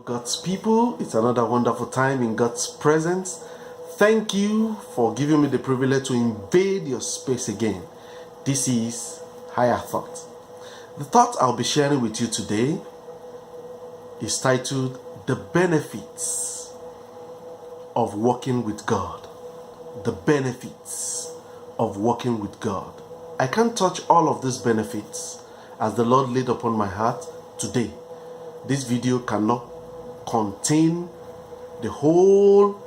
God's people, it's another wonderful time in God's presence. Thank you for giving me the privilege to invade your space again. This is Higher Thought. The thought I'll be sharing with you today is titled The Benefits of Walking with God. The benefits of walking with God. I can't touch all of these benefits as the Lord laid upon my heart today. This video cannot contain the whole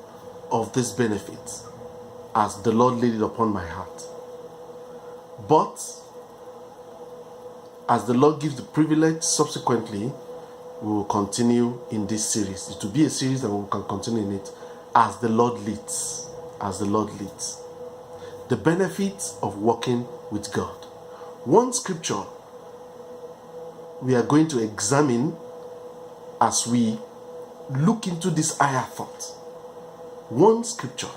of these benefits as the Lord laid it upon my heart. But as the Lord gives the privilege, subsequently we will continue in this series. It will be a series and we can continue in it as the Lord leads. As the Lord leads. The benefits of walking with God. One scripture we are going to examine as we look into this higher thought. One scripture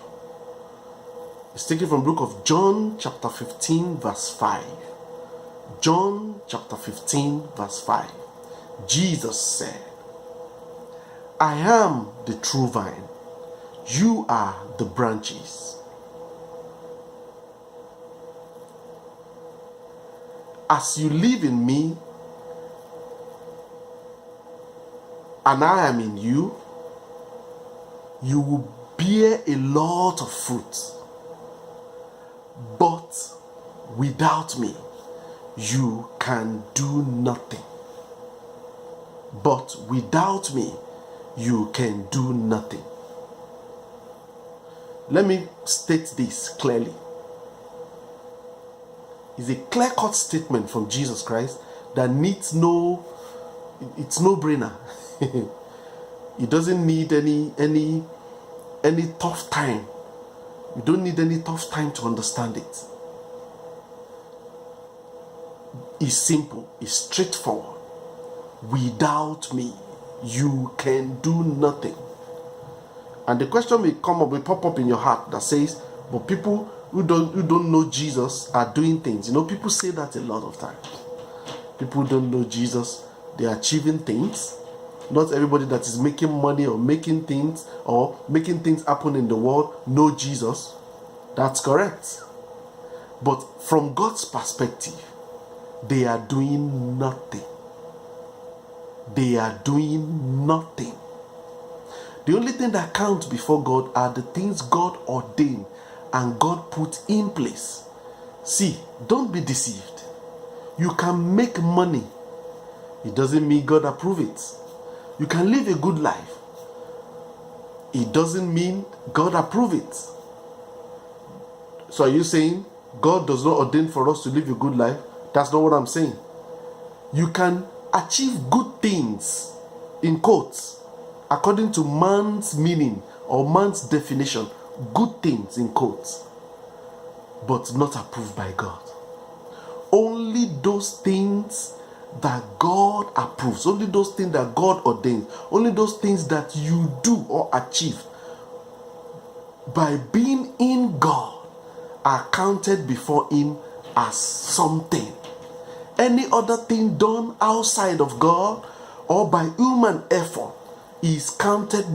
is taken from the book of John chapter 15 verse 5. John chapter 15 verse 5. Jesus said, I am the true vine. You are the branches. As you live in me and I am in you, you will bear a lot of fruit. But without me, you can do nothing. But without me, you can do nothing. Let me state this clearly. It's a clear-cut statement from Jesus Christ that needs it's no brainer. It doesn't need any tough time. You don't need any tough time to understand it. It's simple, it's straightforward. Without me, you can do nothing. And the question will pop up in your heart that says, but people who don't know Jesus are doing things. You know, people say that a lot of times. People who don't know Jesus, they are achieving things. Not everybody that is making money or making things happen in the world know Jesus. That's correct. But from God's perspective, they are doing nothing. They are doing nothing. The only thing that counts before God are the things God ordained and God put in place. See, don't be deceived. You can make money. It doesn't mean God approves it. You can live a good life. It doesn't mean God approves it. So are you saying God does not ordain for us to live a good life? That's not what I'm saying. You can achieve good things, in quotes, according to man's meaning or man's definition, good things in quotes, but not approved by God. Only those things that God approves, only those things that God ordains, only those things that you do or achieve by being in God are counted before Him as something. Any other thing done outside of God or by human effort is counted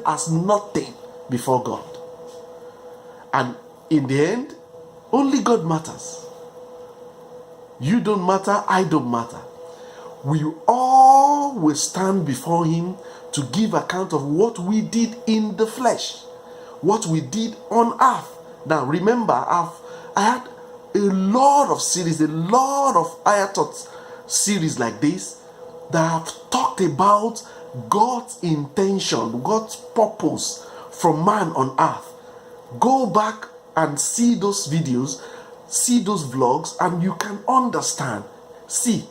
as nothing before God. And in the end, only God matters. You don't matter, I don't matter. We all will stand before Him to give account of what we did in the flesh, what we did on earth. Now remember, I had a lot of series, a lot of higher thoughts series like this that have talked about God's intention, God's purpose for man on earth. Go back and see those videos, see those vlogs, and you can understand. See,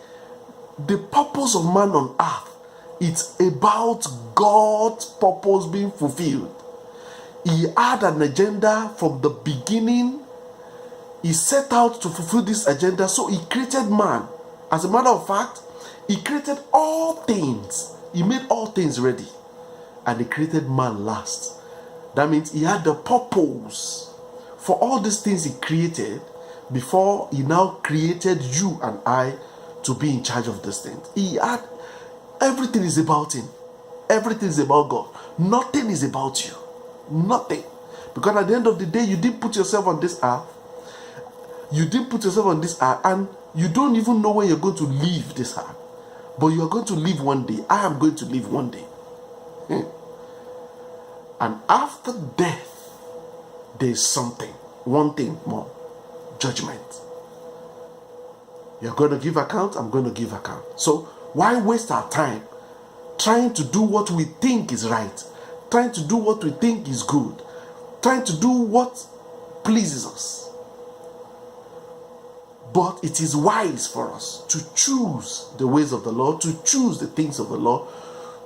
the purpose of man on earth, it's about God's purpose being fulfilled. He had an agenda from the beginning. He set out to fulfill this agenda, so He created man. As a matter of fact, He created all things. He made all things ready. And He created man last. That means He had the purpose for all these things He created before He now created you and I to be in charge of these things. He had everything is about Him. Everything is about God. Nothing is about you. Nothing. Because at the end of the day, you didn't put yourself on this earth. You didn't put yourself on this earth, and you don't even know when you're going to leave this earth. But you are going to live one day. I am going to live one day. And after death, there is something. One thing more. Judgment. You're going to give account. I'm going to give account. So why waste our time trying to do what we think is right, trying to do what we think is good, trying to do what pleases us? But it is wise for us to choose the ways of the Lord, to choose the things of the Lord,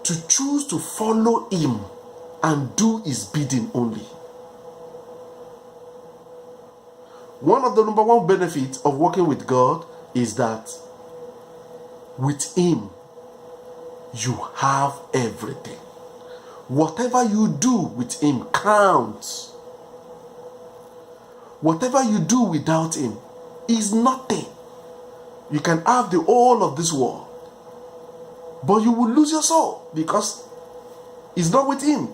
to choose to follow Him and do His bidding only. One of the number one benefits of working with God is that with Him, you have everything. Whatever you do with Him counts. Whatever you do without Him is nothing. You can have the whole of this world, but you will lose your soul because it's not with Him.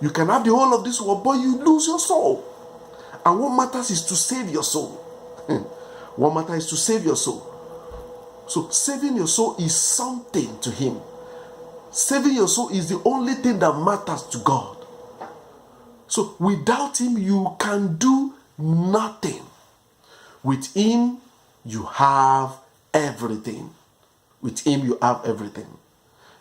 You can have the whole of this world, but you lose your soul. And what matters is to save your soul. What matters is to save your soul. So saving your soul is something to Him. Saving your soul is the only thing that matters to God. So without Him, you can do nothing. With Him, you have everything. With Him, you have everything.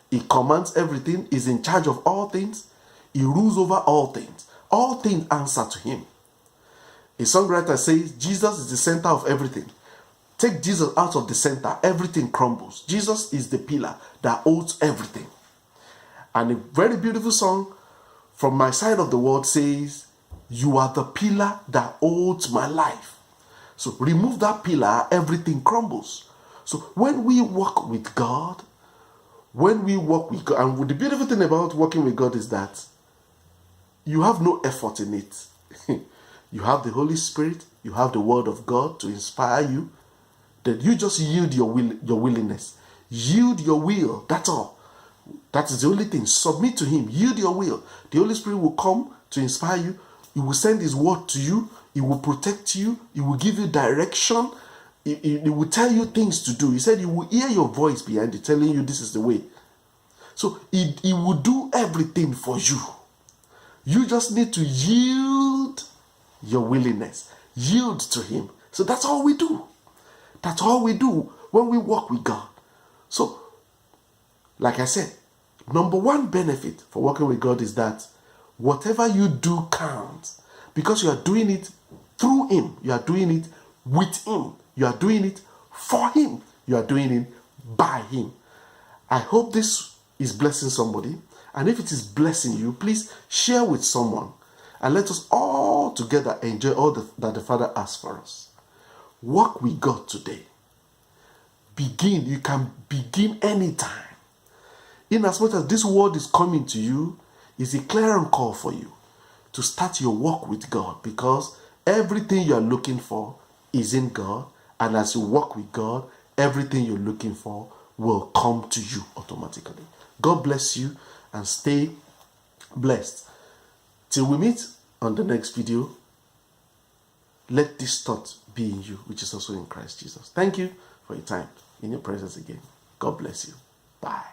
He commands everything, is in charge of all things, He rules over all things. All things answer to Him. A songwriter says, Jesus is the center of everything. Take Jesus out of the center, everything crumbles. Jesus is the pillar that holds everything. And a very beautiful song from my side of the world says, you are the pillar that holds my life. So remove that pillar, everything crumbles. So when we walk with God, and the beautiful thing about working with God is that you have no effort in it. You have the Holy Spirit, you have the Word of God to inspire you. That you just yield your willingness. Yield your will, that's all. That is the only thing. Submit to Him, yield your will. The Holy Spirit will come to inspire you. He will send His word to you. He will protect you. He will give you direction. He will tell you things to do. He said He will hear your voice behind you telling you this is the way. So He will do everything for you. You just need to yield your willingness. Yield to Him. So that's all we do. That's all we do when we walk with God. So, like I said, number one benefit for working with God is that whatever you do counts. Because you are doing it through Him. You are doing it with Him. You are doing it for Him. You are doing it by Him. I hope this is blessing somebody. And if it is blessing you, please share with someone. And let us all together enjoy all that the Father has for us. Walk with God today. Begin. You can begin anytime. In as much as this word is coming to you, it's a clarion call for you to start your walk with God, because everything you are looking for is in God. And as you walk with God, everything you're looking for will come to you automatically. God bless you and stay blessed. Till we meet on the next video, let this thought be in you, which is also in Christ Jesus. Thank you for your time in your presence again. God bless you. Bye.